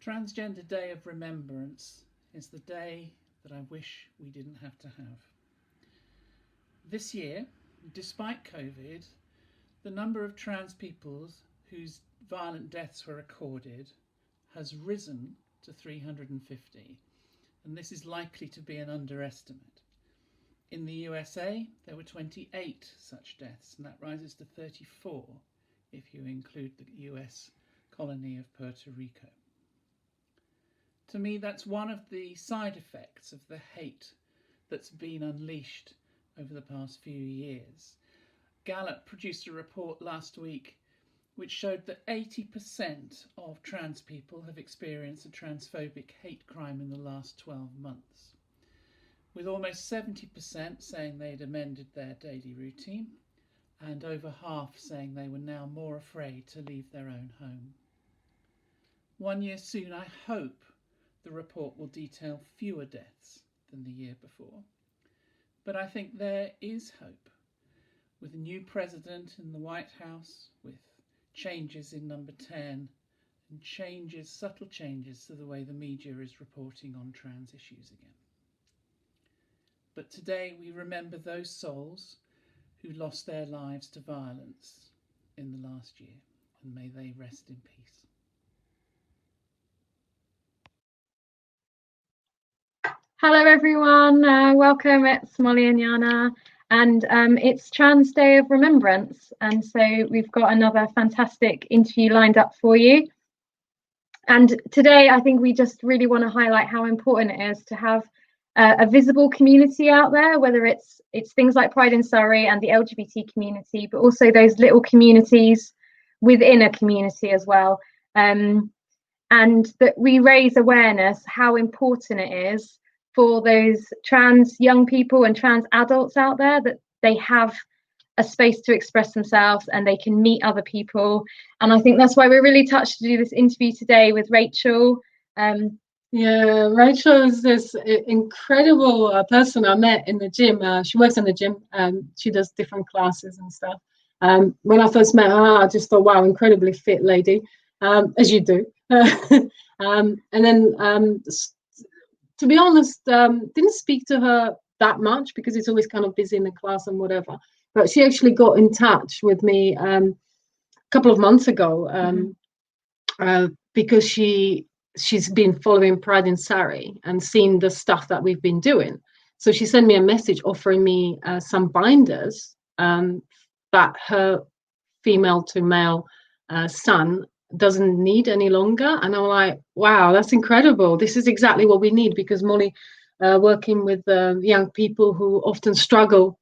Transgender Day of Remembrance is the day that I wish we didn't have to have. This year, despite COVID, the number of trans people whose violent deaths were recorded has risen to 350, and this is likely to be an underestimate. In the USA, there were 28 such deaths, and that rises to 34 if you include the US colony of Puerto Rico. To me, that's one of the side effects of the hate that's been unleashed over the past few years. Gallup produced a report last week which showed that 80% of trans people have experienced a transphobic hate crime in the last 12 months, with almost 70% saying they'd amended their daily routine and over half saying they were now more afraid to leave their own home. 1 year soon, I hope the report will detail fewer deaths than the year before. But I think there is hope. With a new president in the White House, with changes in number 10, and subtle changes to the way the media is reporting on trans issues again. But today we remember those souls who lost their lives to violence in the last year, and may they rest in peace. Hello everyone, welcome. It's Molly and Jana, and it's Trans Day of Remembrance, and so we've got another fantastic interview lined up for you. And today I think we just really want to highlight how important it is to have a visible community out there, whether it's things like Pride in Surrey and the LGBT community, but also those little communities within a community as well, and that we raise awareness how important it is for those trans young people and trans adults out there, that they have a space to express themselves and they can meet other people. And I think that's why we're really touched to do this interview today with Rachel. Yeah, Rachel is this incredible person I met in the gym. She works in the gym and she does different classes and stuff. When I first met her, I just thought, wow, incredibly fit lady, as you do. And then to be honest, didn't speak to her that much because it's always kind of busy in the class and whatever. But she actually got in touch with me a couple of months ago because she's been following Pride in Surrey and seen the stuff that we've been doing. So she sent me a message offering me some binders that her female to male son doesn't need any longer. And I'm like, wow, that's incredible. This is exactly what we need, because Molly working with young people who often struggle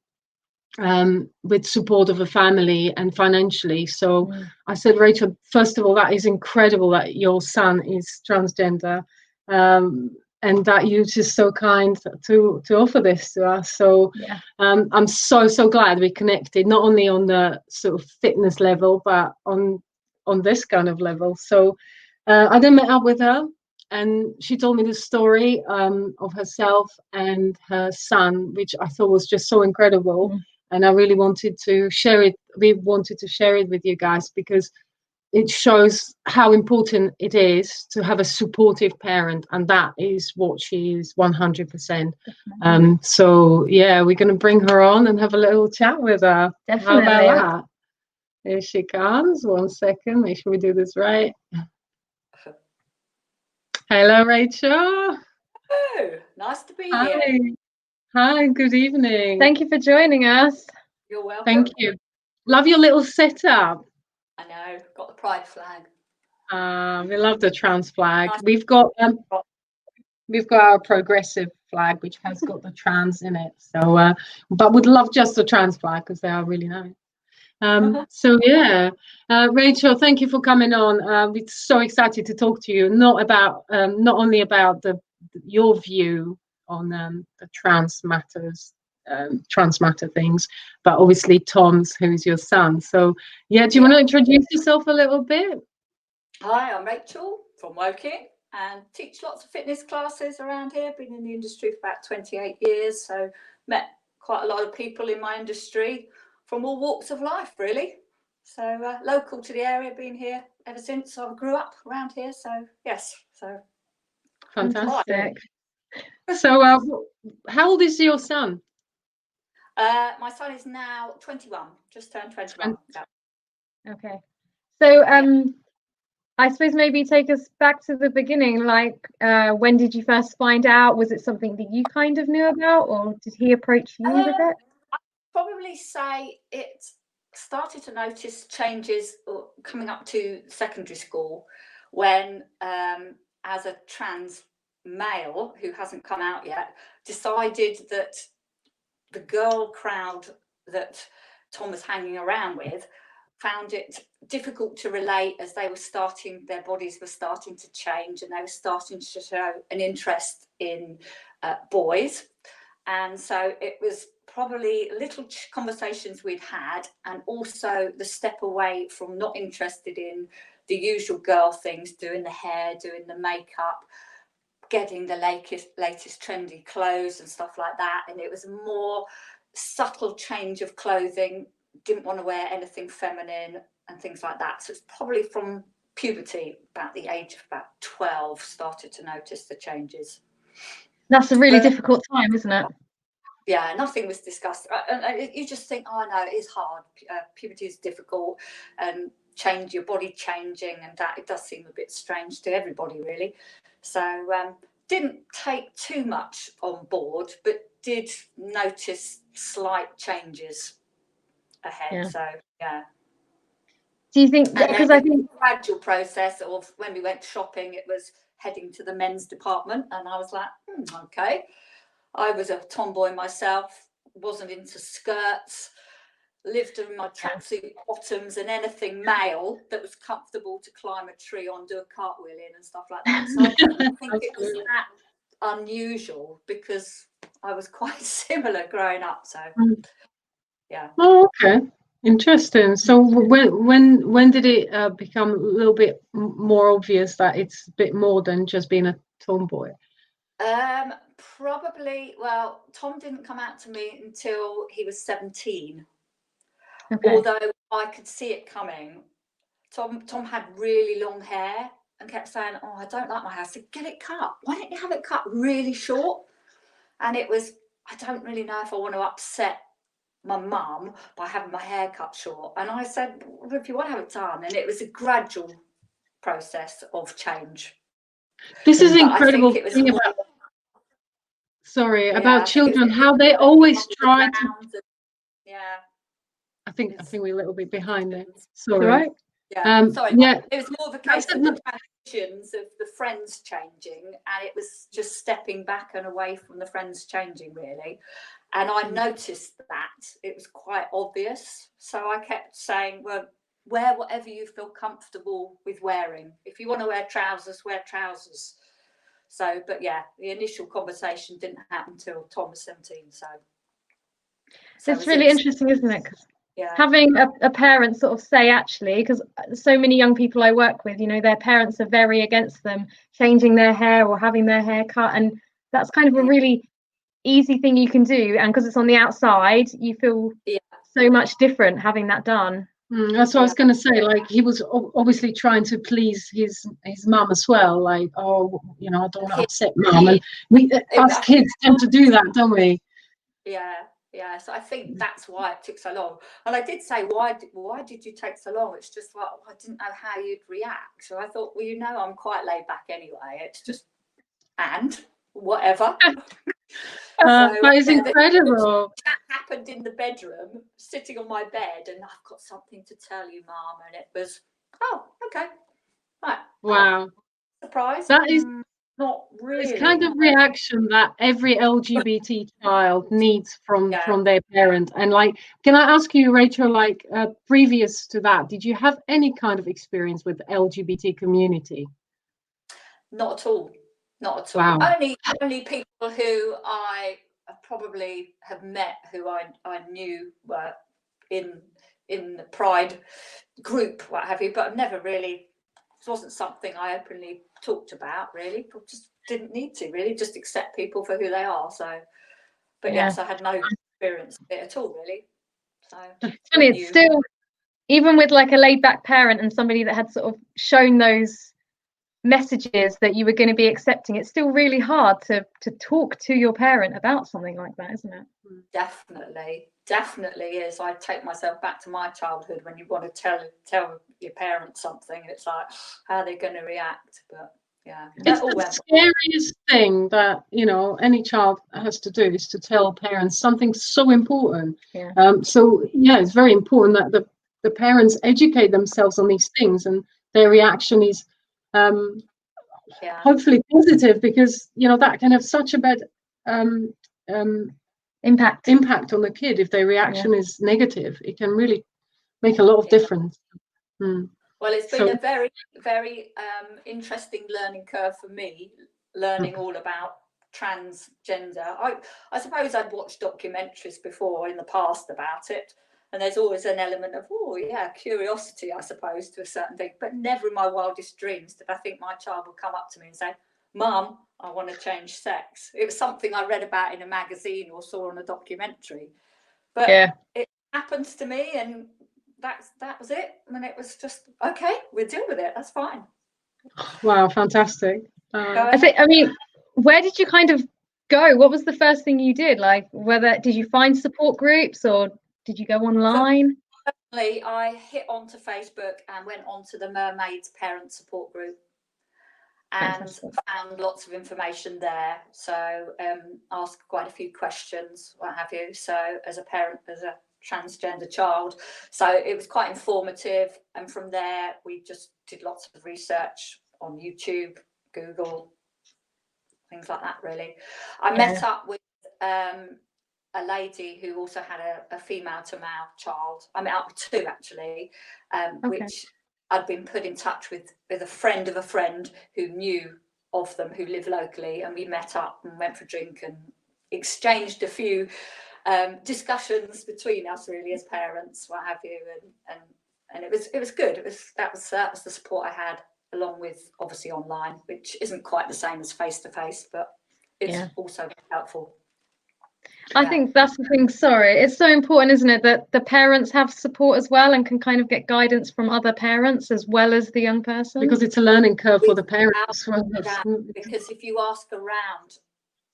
with support of a family and financially. So I said, Rachel, first of all, that is incredible that your son is transgender, and that you're just so kind to offer this to us. So yeah. I'm so glad we connected, not only on the sort of fitness level, but on this kind of level. So I then met up with her, and she told me the story of herself and her son, which I thought was just so incredible. And I really wanted to share it. We wanted to share it with you guys because it shows how important it is to have a supportive parent, and that is what she is 100%. So yeah, we're going to bring her on and have a little chat with her. Definitely. How about that? Here she comes. 1 second. Make sure we do this right. Hello, Rachel. Oh, nice to be here. Hi, good evening. Thank you for joining us. You're welcome. Thank you. Love your little setup. I know. Got the pride flag. We love the trans flag. Nice. We've got our progressive flag, which has got the trans in it. So, but would love just the trans flag because they are really nice. So yeah, Rachel, thank you for coming on. We're so excited to talk to you, not only about your view on the trans matter things, but obviously Tom's, who's your son. So yeah, do you want to introduce yourself a little bit? Hi, I'm Rachel from Woking and teach lots of fitness classes around here. Been in the industry for about 28 years, so met quite a lot of people in my industry from all walks of life, really. So local to the area, been here ever since I grew up around here. So yes, so Fantastic. So how old is your son? my son is now 21, just turned 21. Yeah. Okay. So I suppose maybe take us back to the beginning. Like, when did you first find out? Was it something that you kind of knew about, or did he approach you with it? I'd probably say it started to notice changes coming up to secondary school when, as a trans male who hasn't come out yet, decided that the girl crowd that Tom was hanging around with found it difficult to relate, as they were starting, their bodies were starting to change, and they were starting to show an interest in boys. And so it was probably little conversations we'd had, and also the step away from not interested in the usual girl things, doing the hair, doing the makeup, getting the latest trendy clothes and stuff like that. And it was a more subtle change of clothing, didn't want to wear anything feminine and things like that. So it's probably from puberty, about the age of about 12, started to notice the changes. That's a really difficult time, isn't it? Yeah, nothing was discussed. And you just think, oh no, it is hard. Puberty is difficult, and your body changing, and that it does seem a bit strange to everybody, really. So didn't take too much on board, but did notice slight changes ahead. Yeah. So yeah. Do you think, because I think a gradual process of when we went shopping, it was heading to the men's department, and I was like, okay. I was a tomboy myself, wasn't into skirts, lived in my tracksuit bottoms and anything male that was comfortable to climb a tree on, do a cartwheel in and stuff like that. So I don't think it was that unusual, because I was quite similar growing up. So yeah. Oh, okay. Interesting. So when did it become a little bit more obvious that it's a bit more than just being a tomboy? Probably, well, Tom didn't come out to me until he was 17. Okay. Although I could see it coming. Tom had really long hair and kept saying, oh, I don't like my hair. I said, get it cut. Why don't you have it cut really short? And it was, I don't really know if I want to upset my mum by having my hair cut short. And I said, well, if you want to have it done. And it was a gradual process of change. This is But incredible I think it was thing more, about, sorry, about children, how they always try to. Yeah. I think we're a little bit behind there. Sorry. Right. Yeah. Sorry. Yeah. It was more of a case of the transitions of the friends changing, and it was just stepping back and away from the friends changing, really. And I noticed that it was quite obvious. So I kept saying, well, wear whatever you feel comfortable with wearing. If you want to wear trousers, wear trousers. So, but yeah, the initial conversation didn't happen until Tom was 17. So it's really interesting, isn't it? Yeah. Having a parent sort of say, actually, because so many young people I work with, you know, their parents are very against them changing their hair or having their hair cut, and that's kind of a really easy thing you can do, and because it's on the outside, you feel so much different having that done. That's what I was going to say. Like, he was obviously trying to please his mum as well. Like, oh, you know, I don't want to upset mum, and we us kids tend to do that, don't we? Yeah, so I think that's why it took so long. And I did say, why did you take so long? It's just like, I didn't know how you'd react. So I thought, well, you know, I'm quite laid back anyway. It's just, and whatever. That is incredible. That happened in the bedroom, sitting on my bed, and I've got something to tell you, Mum. And it was, oh, okay. Right. Wow. Surprise. That is not really. It's kind of reaction that every LGBT child needs from their parent. And like, can I ask you, Rachel, like previous to that, did you have any kind of experience with the LGBT community? Not at all. Not at all. Wow. Only people who I probably have met, who I knew were in the Pride group, what have you, but I've never really, it wasn't something I openly talked about, really. Just didn't need to, really, just accept people for who they are. So, but yes, I had no experience of it at all, really. So and it's even with like a laid back parent and somebody that had sort of shown those messages that you were going to be accepting, it's still really hard to talk to your parent about something like that, isn't it? Definitely is. I take myself back to my childhood when you want to tell your parents something, it's like, how are they going to react? But yeah, it's the scariest thing that, you know, any child has to do, is to tell parents something so important. Yeah. So yeah, it's very important that the parents educate themselves on these things, and their reaction is hopefully positive, because, you know, that can have such a bad impact on the kid. If their reaction is negative, it can really make a lot of difference. Well, it's been a very, very interesting learning curve for me, learning all about transgender. I suppose I'd watched documentaries before in the past about it, and there's always an element of, oh yeah, curiosity, I suppose, to a certain thing, but never in my wildest dreams did I think my child would come up to me and say, Mum, I want to change sex. It was something I read about in a magazine or saw on a documentary, but it happens to me, and that was it. And it was just, okay, we'll deal with it, that's fine. Wow, fantastic. I mean, where did you kind of go? What was the first thing you did? Like, did you find support groups, or did you go online? So, personally, I hit onto Facebook and went onto the Mermaids Parent Support Group and found lots of information there. So asked quite a few questions, what have you. So as a parent, as a transgender child, so it was quite informative, and from there we just did lots of research on YouTube, Google, things like that. Really, I met up with a lady who also had a female to male child. I met up with two actually, which I'd been put in touch with a friend of a friend who knew of them, who lived locally, and we met up and went for a drink and exchanged a few discussions between us, really, as parents, what have you, and it was good. That was the support I had, along with obviously online, which isn't quite the same as face to face, but it's also helpful. I think that's the thing. Sorry, it's so important, isn't it, that the parents have support as well and can kind of get guidance from other parents as well as the young person, because it's a learning curve for the parents. Because if you ask around,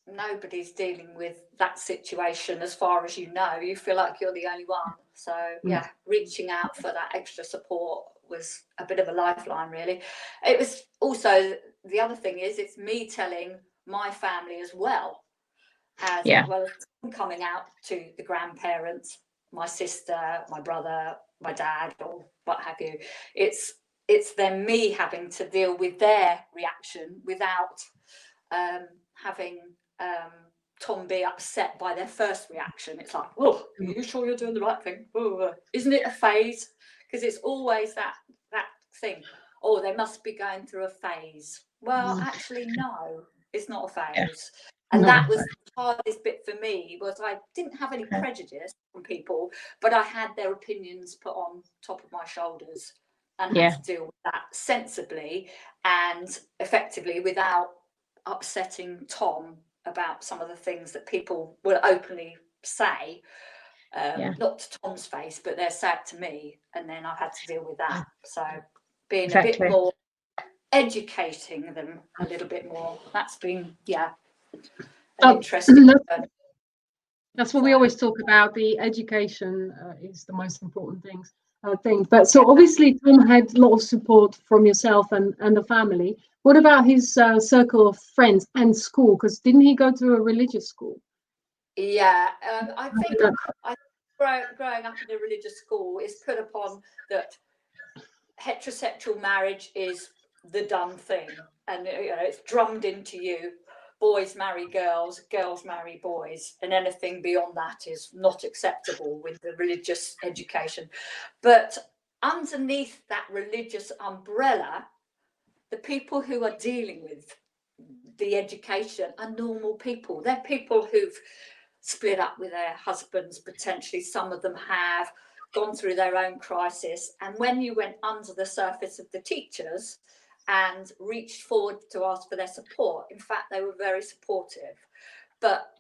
nobody's dealing with that situation as far as you know. You feel like you're the only one. So yeah, reaching out for that extra support was a bit of a lifeline, really. It was also, the other thing is, it's me telling my family as well as coming out to the grandparents, my sister, my brother, my dad, or what have you. It's then me having to deal with their reaction without having Tom be upset by their first reaction. It's like, oh, are you sure you're doing the right thing? Oh, isn't it a phase? Because it's always that thing. Oh, they must be going through a phase. Well, actually, no, it's not a phase. And that was the hardest bit for me, was I didn't have any prejudice from people, but I had their opinions put on top of my shoulders and had to deal with that sensibly and effectively without upsetting Tom about some of the things that people will openly say, not to Tom's face, but they're sad to me, and then I've had to deal with that. So being a bit more, educating them a little bit more, that's been an interesting that's what we always talk about. The education is the most important thing. But so obviously Tom had a lot of support from yourself and the family. What about his circle of friends and school? Because didn't he go to a religious school? Yeah, I think growing up in a religious school is put upon that heterosexual marriage is the done thing, and it's drummed into you. Boys marry girls, girls marry boys, and anything beyond that is not acceptable with the religious education. But underneath that religious umbrella, the people who are dealing with the education are normal people. They're people who've split up with their husbands, potentially some of them have gone through their own crisis. And when you went under the surface of the teachers and reached forward to ask for their support, in fact, they were very supportive. But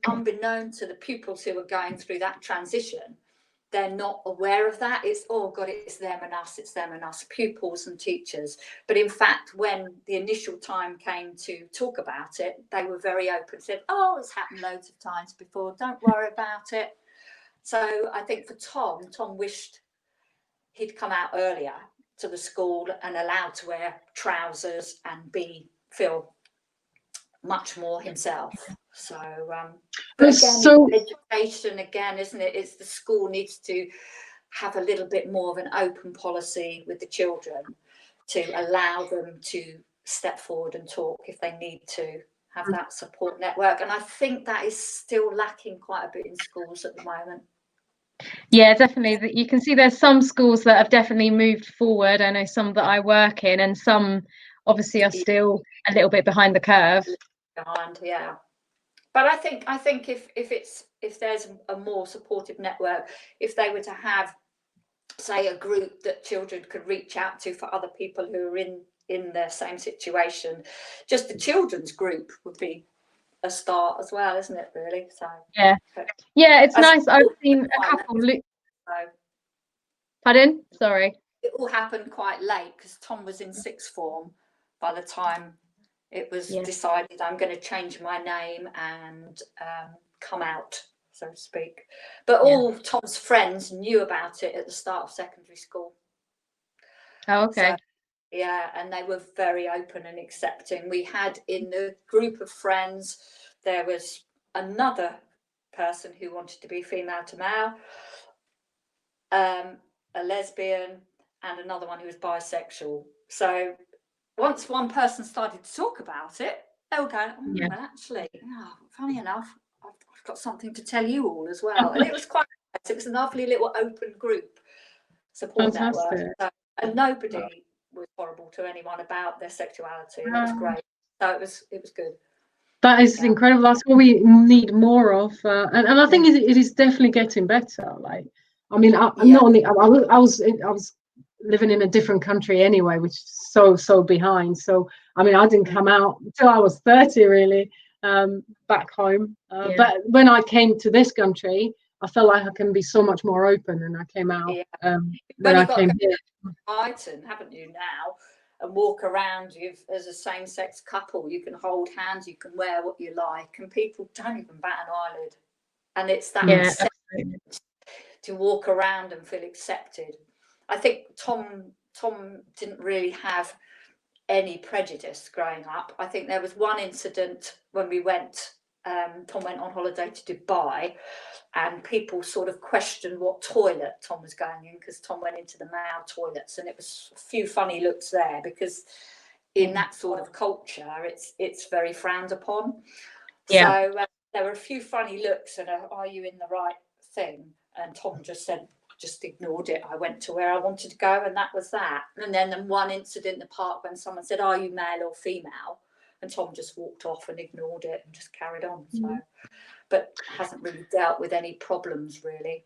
unbeknown to the pupils who were going through that transition, they're not aware of that. It's, oh God, it's them and us, pupils and teachers. But in fact, when the initial time came to talk about it, they were very open, said, oh, it's happened loads of times before, don't worry about it. So I think for Tom wished he'd come out earlier to the school and allowed to wear trousers and feel much more himself. So but again, So education again, isn't it? It's the school needs to have a little bit more of an open policy with the children to allow them to step forward and talk if they need to have that support network. And I think that is still lacking quite a bit in schools at the moment. Yeah, definitely. You can see there's some schools that have definitely moved forward. I know some that I work in, and some obviously are still a little bit behind the curve. Yeah. But I think if there's a more supportive network, if they were to have, say, a group that children could reach out to for other people who are in the same situation, just the children's group would be a start as well, isn't it, really? So yeah, it's nice. I've seen a couple. Pardon? Sorry. It all happened quite late because Tom was in sixth form by the time it was decided I'm going to change my name and come out, so to speak. But all Tom's friends knew about it at the start of secondary school. Oh, okay. So, yeah, and they were very open and accepting. We had in the group of friends, there was another person who wanted to be female to male, a lesbian, and another one who was bisexual. So once one person started to talk about it, they were going, oh, well, actually, funny enough, I've got something to tell you all as well. And it was quite nice. It was a lovely little open group support network. So, and nobody was horrible to anyone about their sexuality. It was great. So it was good. That is incredible. That's what we need more of, and I think it is definitely getting better. Like, I mean, not only I was living in a different country anyway, which is so behind. So I mean, I didn't come out until I was 30, really, back home. But when I came to this country, I felt like I can be so much more open, and I came out when I came here. Brighton, haven't you now? And walk around as a same-sex couple. You can hold hands, you can wear what you like, and people don't even bat an eyelid. And it's that to walk around and feel accepted. I think Tom didn't really have any prejudice growing up. I think there was one incident when we went. Tom went on holiday to Dubai, and people sort of questioned what toilet Tom was going in because Tom went into the male toilets, and it was a few funny looks there because in that sort of culture it's very frowned upon. So there were a few funny looks and are you in the right thing? And Tom just ignored it. I went to where I wanted to go, and that was that. And then one incident in the park when someone said, are you male or female? And Tom just walked off and ignored it and just carried on. So, but hasn't really dealt with any problems, really.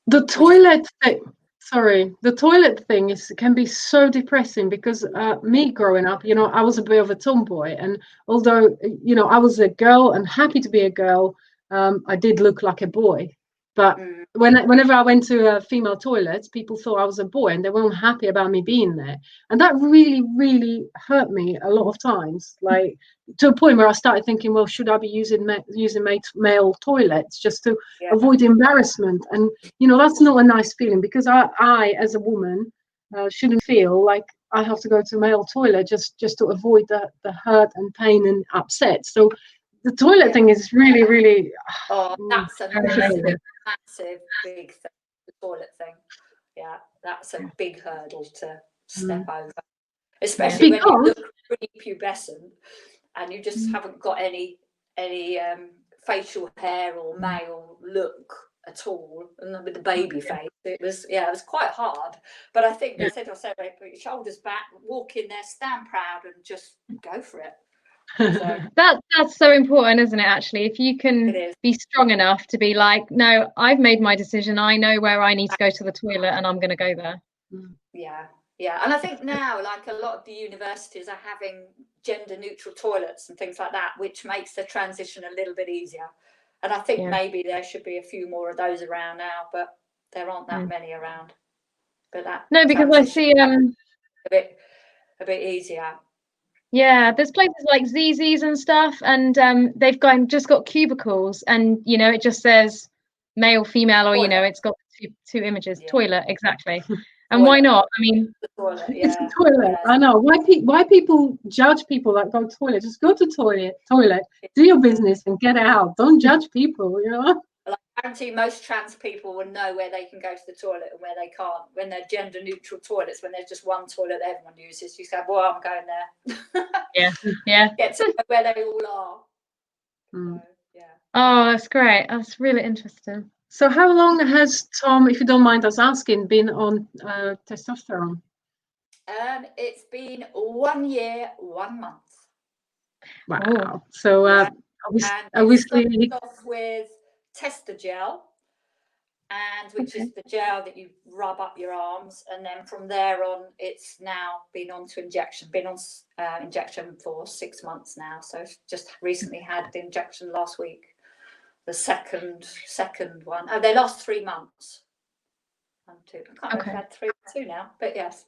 The toilet thing can be so depressing because me growing up, I was a bit of a tomboy, and although I was a girl and happy to be a girl, I did look like a boy. But whenever I went to female toilets, people thought I was a boy, and they weren't happy about me being there. And that really, really hurt me a lot of times, like to a point where I started thinking, well, should I be using male toilets just to avoid embarrassment? And, that's not a nice feeling, because I as a woman, shouldn't feel like I have to go to a male toilet just to avoid the hurt and pain and upset. So the toilet thing is really, really... Oh, that's a massive, big thing, the toilet thing. Yeah, that's a big hurdle to step over. Especially when you look pre-pubescent and you just haven't got any facial hair or male look at all, and with the baby face, it was quite hard. But I think they said, put your shoulders back, walk in there, stand proud, and just go for it. So, that's so important, isn't it? Actually, if you can be strong enough to be like, no, I've made my decision, I know where I need to go to the toilet, and I'm going to go there. Yeah, and I think now, like, a lot of the universities are having gender neutral toilets and things like that, which makes the transition a little bit easier. And I think maybe there should be a few more of those around now, but there aren't that many around. But that No, because I see a bit easier. yeah, there's places like ZZ's and stuff, and they've just got cubicles, and you know, it just says male, female, or you know, it's got two images. Yeah. Toilet, exactly. And Toilet. why not? I mean, The toilet, It's yeah. a toilet. Yeah. I know. Why people judge people that go to toilet? Just go to toilet, do your business and get out. Don't judge people, you know. I guarantee most trans people will know where they can go to the toilet and where they can't. When they're gender neutral toilets, when there's just one toilet that everyone uses, you say, "Well, I'm going there." yeah. Get to know where they all are. Mm. So, yeah. Oh, that's great. That's really interesting. So how long has Tom, if you don't mind us asking, been on testosterone? It's been 1 year, 1 month. Wow. So Yeah. And obviously it started off with Testosterone, and which is the gel that you rub up your arms, and then from there on, it's now been on to injection. Been on injection for 6 months now. So just recently had the injection last week, the second one. Oh, they last 3 months. 1, 2. I can't remember if I had 3 or 2 now, but yes.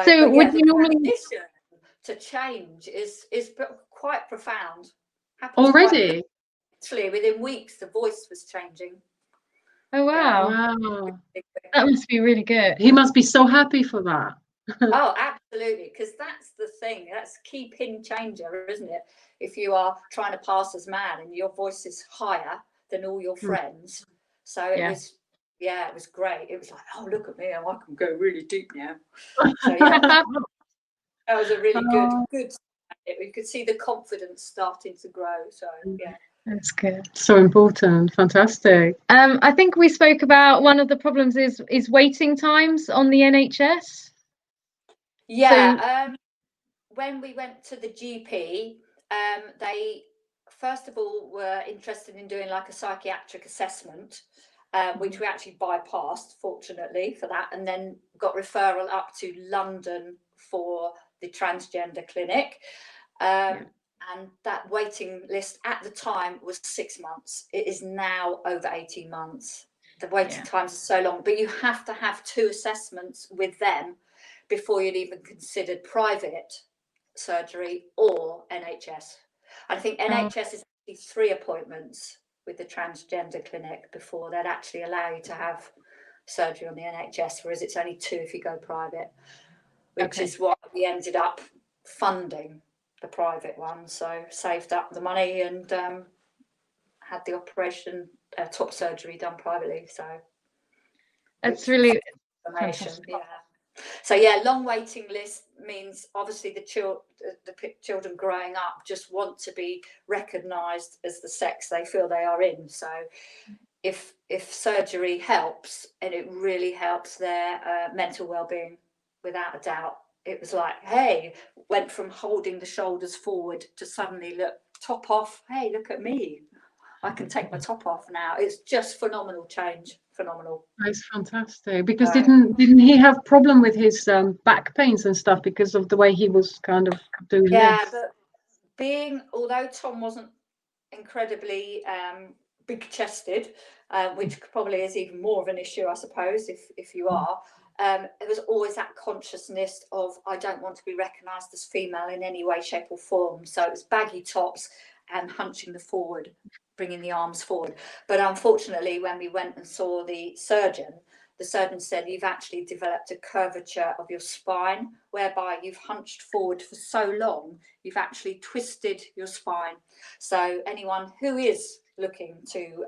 So would you normally transition to change is quite profound. already? Actually, within weeks, the voice was changing. Oh wow. Wow. That must be really good. He must be so happy for that. Oh, absolutely, because that's the thing. That's key pin changer, isn't it? If you are trying to pass as man and your voice is higher than all your friends. So it was great. It was like, oh, look at me, I can go really deep now. So yeah, that was a really good. You could see the confidence starting to grow. So yeah. That's good. So important. Fantastic. I think we spoke about one of the problems is waiting times on the NHS. Yeah. When we went to the GP, they first of all were interested in doing like a psychiatric assessment, which we actually bypassed, fortunately for that, and then got referral up to London for the transgender clinic. And that waiting list at the time was 6 months. It is now over 18 months. The waiting times are so long, but you have to have 2 assessments with them before you'd even considered private surgery or NHS. I think NHS is actually 3 appointments with the transgender clinic before they'd actually allow you to have surgery on the NHS, whereas it's only 2 if you go private, which is why we ended up funding the private one. So saved up the money and had the operation, top surgery done privately. So that's really fantastic. Yeah. So yeah, long waiting list means obviously the children growing up just want to be recognised as the sex they feel they are in. So if surgery helps, and it really helps their mental well-being, without a doubt. It was like, hey, went from holding the shoulders forward to suddenly look, top off. Hey, look at me. I can take my top off now. It's just phenomenal change. Phenomenal. That's fantastic. Because didn't he have problem with his back pains and stuff because of the way he was kind of doing this? But although Tom wasn't incredibly big-chested, which probably is even more of an issue, I suppose, if you are. There was always that consciousness of, I don't want to be recognised as female in any way, shape or form. So it was baggy tops and hunching forward, bringing the arms forward. But unfortunately, when we went and saw the surgeon said you've actually developed a curvature of your spine, whereby you've hunched forward for so long, you've actually twisted your spine. So anyone who is looking to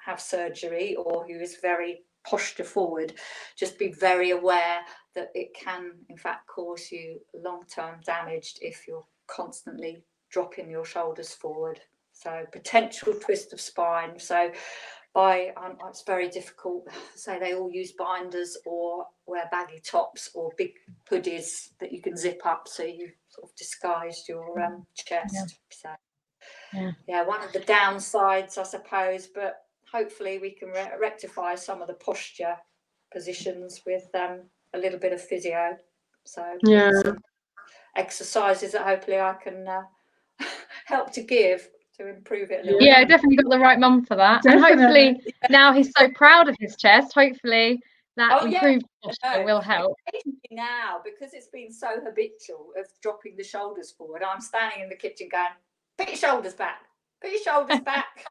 have surgery or who is very posture forward, just be very aware that it can in fact cause you long-term damage if you're constantly dropping your shoulders forward. So potential twist of spine. So it's very difficult. Say they all use binders or wear baggy tops or big hoodies that you can zip up so you sort of disguised your chest. So one of the downsides, I suppose, but hopefully we can rectify some of the posture positions with a little bit of physio. So some exercises that hopefully I can help to give to improve it a little Yeah, bit. definitely got the right mum for that. Definitely. And hopefully now he's so proud of his chest, hopefully that Oh, yeah, improved I posture know. will help. Now, because it's been so habitual of dropping the shoulders forward, I'm standing in the kitchen going, put your shoulders back, put your shoulders back.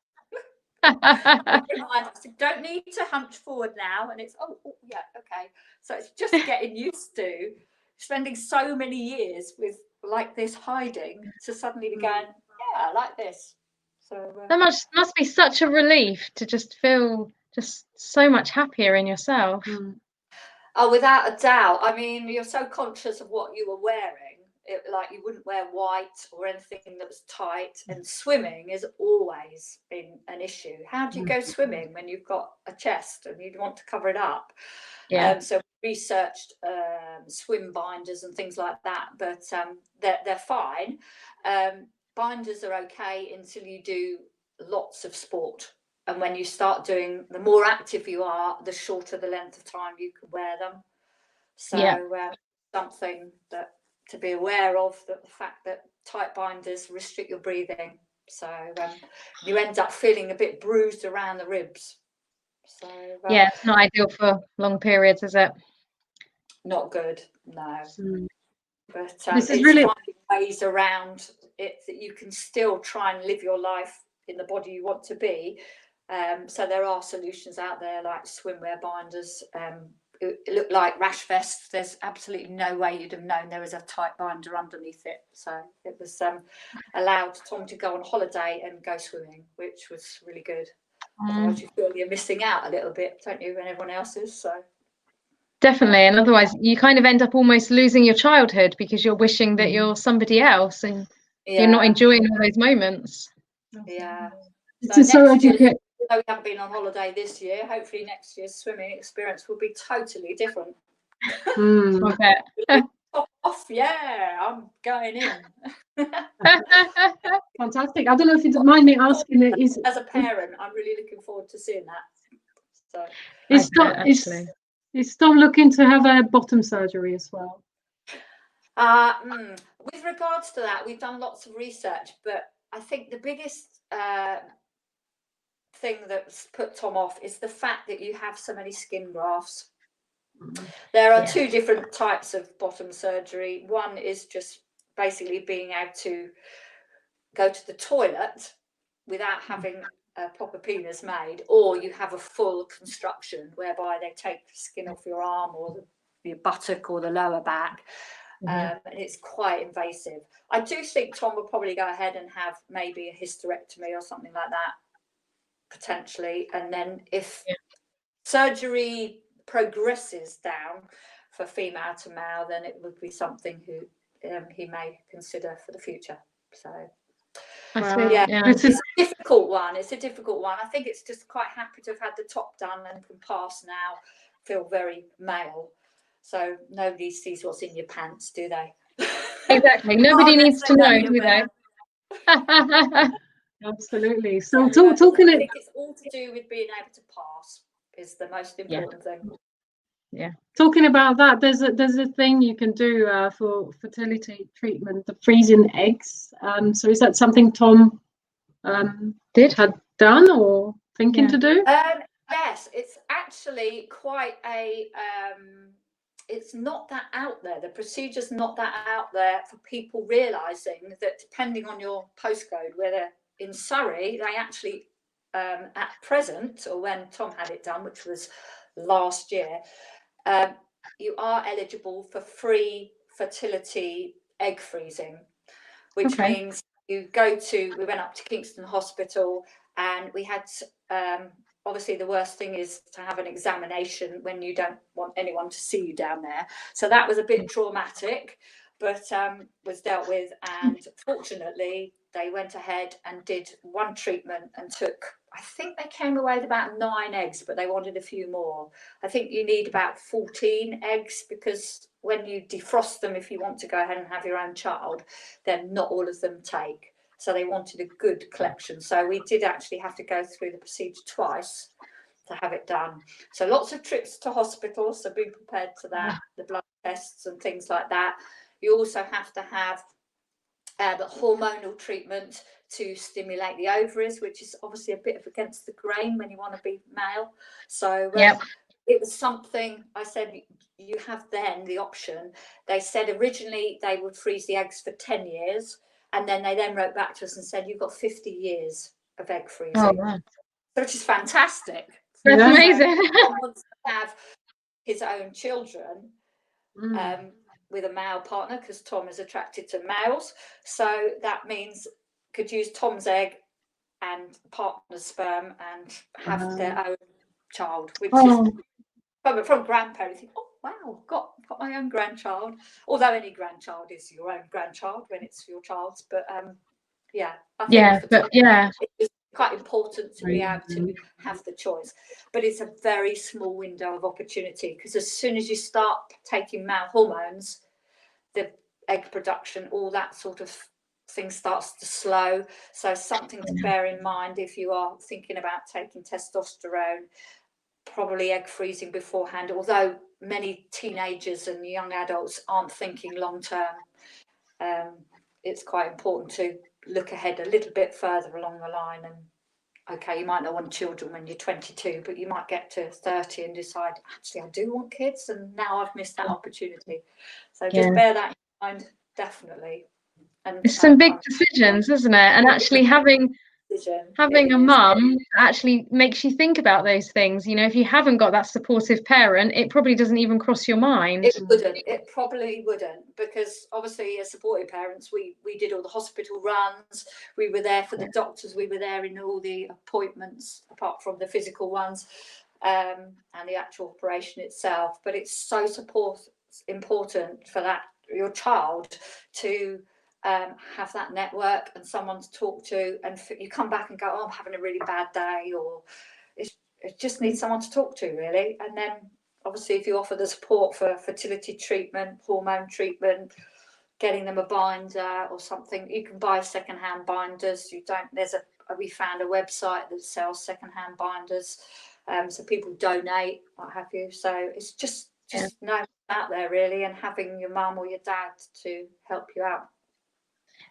I said, don't need to hunch forward now. And it's, oh, yeah, okay. So it's just getting used to spending so many years with like this hiding to suddenly be going, yeah, I like this. So That must be such a relief to just feel just so much happier in yourself. Oh, without a doubt. I mean, you're so conscious of what you were wearing. Like you wouldn't wear white or anything that was tight. And swimming has always been an issue. How do you go swimming when you've got a chest and you want to cover it up? Yeah. So we researched swim binders and things like that, but they're fine. Binders are okay until you do lots of sport. And when you start doing, the more active you are, the shorter the length of time you can wear them. So something that to be aware of, that the fact that tight binders restrict your breathing. So you end up feeling a bit bruised around the ribs. So yeah, it's not ideal for long periods, is it? Not good, no. But This is it's really finding ways around it that you can still try and live your life in the body you want to be. So there are solutions out there like swimwear binders. It looked like rash vests. There's absolutely no way you'd have known there was a tight binder underneath it. So it was allowed Tom to go on holiday and go swimming, which was really good. Otherwise you feel you're missing out a little bit, don't you, when everyone else is? So definitely. And otherwise you kind of end up almost losing your childhood because you're wishing that you're somebody else and you're not enjoying all those moments. Yeah. It's just so educated. Though we haven't been on holiday this year, hopefully next year's swimming experience will be totally different. I bet. Off, yeah, I'm going in. Fantastic. I don't know if you don't mind me asking it. As a parent, I'm really looking forward to seeing that. So is Tom looking to have a bottom surgery as well? With regards to that, we've done lots of research, but I think the biggest thing that's put Tom off is the fact that you have so many skin grafts. There are two different types of bottom surgery. One is just basically being able to go to the toilet without having a proper penis made, or you have a full construction whereby they take the skin off your arm or your buttock or the lower back. And it's quite invasive. I do think Tom will probably go ahead and have maybe a hysterectomy or something like that, potentially. And then if surgery progresses down for female to male, then it would be something who he may consider for the future. So it's a difficult one. It's a difficult one. I think it's just quite happy to have had the top done and can pass now, feel very male. So nobody sees what's in your pants, do they? Exactly. Nobody needs to know, do they? Absolutely. So talking, I think it's all to do with being able to pass is the most important thing. Yeah. Talking about that, there's a thing you can do for fertility treatment, the freezing eggs. So is that something Tom had done or thinking to do? Yes, it's actually quite a. It's not that out there. The procedure's not that out there for people realising that depending on your postcode, whether in Surrey, they actually at present, or when Tom had it done, which was last year, you are eligible for free fertility egg freezing, which means we went up to Kingston Hospital and we had, obviously the worst thing is to have an examination when you don't want anyone to see you down there. So that was a bit traumatic, but was dealt with. And fortunately, they went ahead and did one treatment and took, I think they came away with about 9 eggs, but they wanted a few more. I think you need about 14 eggs because when you defrost them, if you want to go ahead and have your own child, then not all of them take. So they wanted a good collection. So we did actually have to go through the procedure twice to have it done. So lots of trips to hospital. So be prepared for that, the blood tests and things like that. You also have to have the hormonal treatment to stimulate the ovaries, which is obviously a bit of against the grain when you want to be male. So it was something I said, you have then the option. They said originally they would freeze the eggs for 10 years, and then they then wrote back to us and said, you've got 50 years of egg freezing. Oh, wow. Which is fantastic. That's amazing. Tom wants to have his own children with a male partner, because Tom is attracted to males. So that means could use Tom's egg and partner's sperm and have their own child, which is from grandparents. Think, oh wow, got my own grandchild. Although any grandchild is your own grandchild when it's your child's, but I think it's quite important to be able to have the choice. But it's a very small window of opportunity, because as soon as you start taking male hormones, the egg production, all that sort of thing starts to slow. So something to bear in mind if you are thinking about taking testosterone, probably egg freezing beforehand, although many teenagers and young adults aren't thinking long term. It's quite important to look ahead a little bit further along the line. And okay, you might not want children when you're 22, but you might get to 30 and decide, actually, I do want kids, and now I've missed that opportunity. So just bear that in mind, definitely. And it's some big decisions, isn't it? And actually having a mum actually makes you think about those things. You know, if you haven't got that supportive parent, it probably doesn't even cross your mind. It probably wouldn't, because obviously as supportive parents, we did all the hospital runs, we were there for the doctors, we were there in all the appointments apart from the physical ones, and the actual operation itself. But it's so important for that your child to have that network and someone to talk to, and you come back and go, oh, I'm having a really bad day, or it just needs someone to talk to, really. And then obviously if you offer the support for fertility treatment, hormone treatment, getting them a binder or something, you can buy secondhand binders. We found a website that sells secondhand binders, so people donate, what have you. So it's just knowing out there, really, and having your mum or your dad to help you out.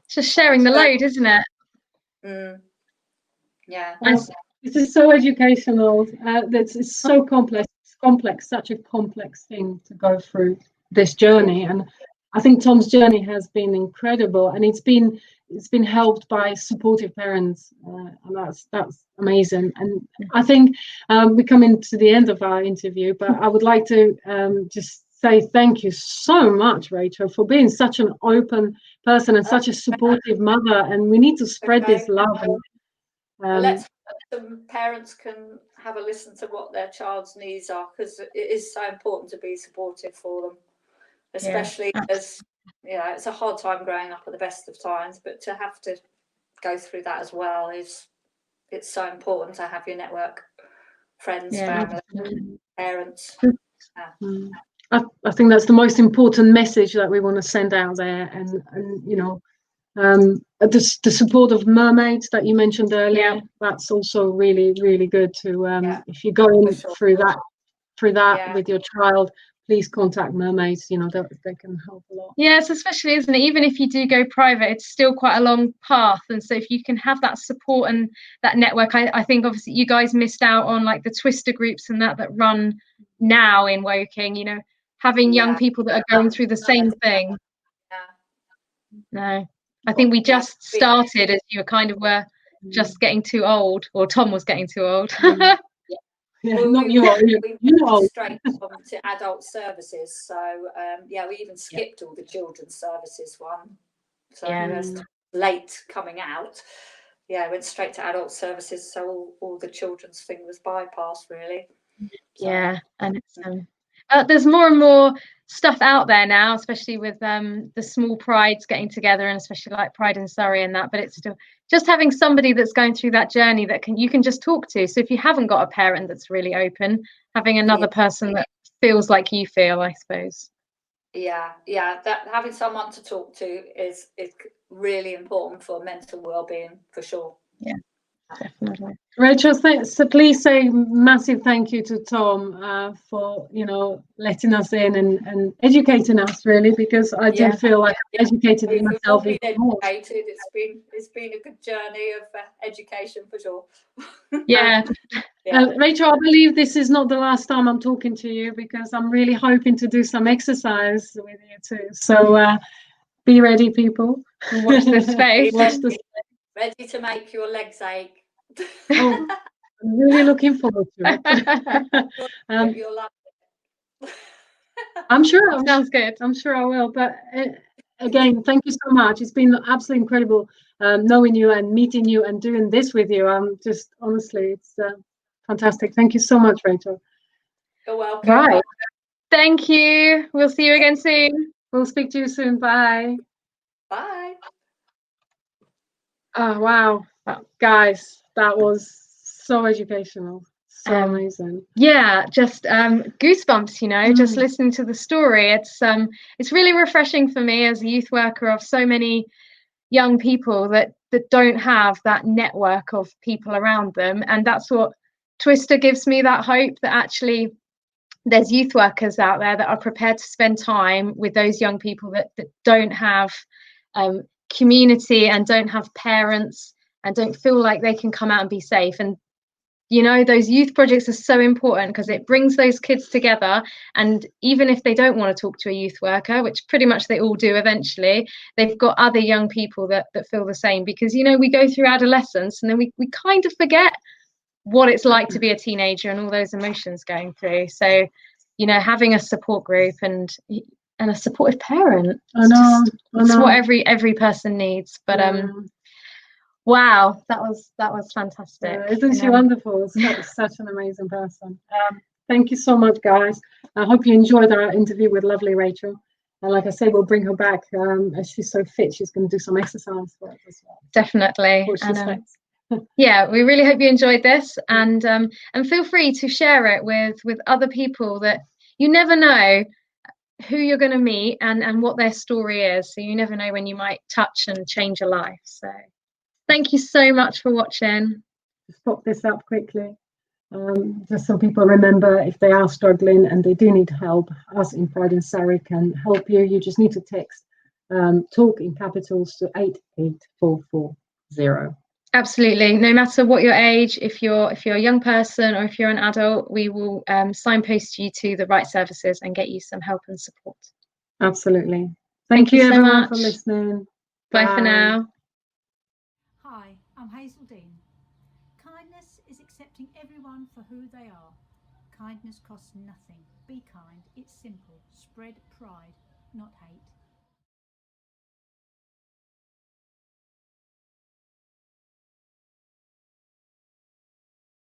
It's just sharing the load, isn't it? Yeah. This is so educational. It's so complex. It's complex, such a complex thing to go through this journey. And I think Tom's journey has been incredible, and it's been helped by supportive parents, and that's amazing. And I think we're coming to the end of our interview, but I would like to just say thank you so much, Rachel, for being such an open person and such a supportive mother. And we need to spread this love. Let's some parents can have a listen to what their child's needs are, because it is so important to be supportive for them, especially as it's a hard time growing up at the best of times, but to have to go through that as well it's so important to have your network, friends, family, parents. I think that's the most important message that we want to send out there. And you know, the support of mermaids that you mentioned earlier, that's also really, really good to if you're going through that with your child, please contact mermaids. You know, they can help a lot. Yes, especially, isn't it, even if you do go private, it's still quite a long path. And so if you can have that support and that network, I think obviously you guys missed out on like the Twister groups and that run now in Woking, you know, having young people that are going through the same thing. No, I think we just started as you kind of were just getting too old, or Tom was getting too old. We went straight to adult services, so we even skipped all the children's services one. So as late coming out, went straight to adult services, so all the children's thing was bypassed, really. So, and it's there's more and more stuff out there now, especially with the small prides getting together, and especially like Pride in Surrey and that. But it's still just having somebody that's going through that journey that you can just talk to. So if you haven't got a parent that's really open, having another person that feels like you feel, I suppose. That having someone to talk to is really important for mental well-being, for sure. Definitely. Rachel, so please say massive thank you to Tom for, you know, letting us in and educating us, really, because I do feel like I'm educated We've all myself been even more. educated. It's been a good journey of education for sure. Yeah. Rachel, I believe this is not the last time I'm talking to you, because I'm really hoping to do some exercise with you too. So be ready, people. Watch this space. Watch this. Ready to make your legs ache. Oh, I'm really looking forward to it. You'll love it. I'm sure. Sounds good. I'm sure I will. But again, thank you so much. It's been absolutely incredible knowing you and meeting you and doing this with you. I'm just, honestly, it's fantastic. Thank you so much, Rachel. You're welcome. Right. Thank you. We'll see you again soon. We'll speak to you soon. Bye. Bye. Oh, wow. Guys, that was so educational. So amazing. Yeah, just goosebumps, you know, just listening to the story. It's really refreshing for me as a youth worker of so many young people that don't have that network of people around them. And that's what Twister gives me, that hope that actually there's youth workers out there that are prepared to spend time with those young people that don't have community and don't have parents and don't feel like they can come out and be safe. And you know, those youth projects are so important because it brings those kids together, and even if they don't want to talk to a youth worker, which pretty much they all do eventually, they've got other young people that feel the same. Because, you know, we go through adolescence and then we kind of forget what it's like to be a teenager and all those emotions going through. So, you know, having a support group and a supportive parent, it's what every person needs. But wow, that was fantastic. Isn't she wonderful? Such an amazing person. Thank you so much, guys. I hope you enjoyed our interview with lovely Rachel. And like I say, we'll bring her back as she's so fit. She's going to do some exercise for us as well. Definitely. And yeah, we really hope you enjoyed this, and feel free to share it with other people that you never know who you're going to meet and what their story is. So you never know when you might touch and change a life. So thank you so much for watching. Just pop this up quickly. Just so people remember, if they are struggling and they do need help, us in Pride in Surrey can help you. You just need to text talk in capitals to 88440. Absolutely. No matter what your age, if you're a young person or if you're an adult, we will signpost you to the right services and get you some help and support. Absolutely. Thank you so everyone much for listening. Bye for now. Hi, I'm Hazell Dean. Kindness is accepting everyone for who they are. Kindness costs nothing. Be kind. It's simple. Spread pride, not hate.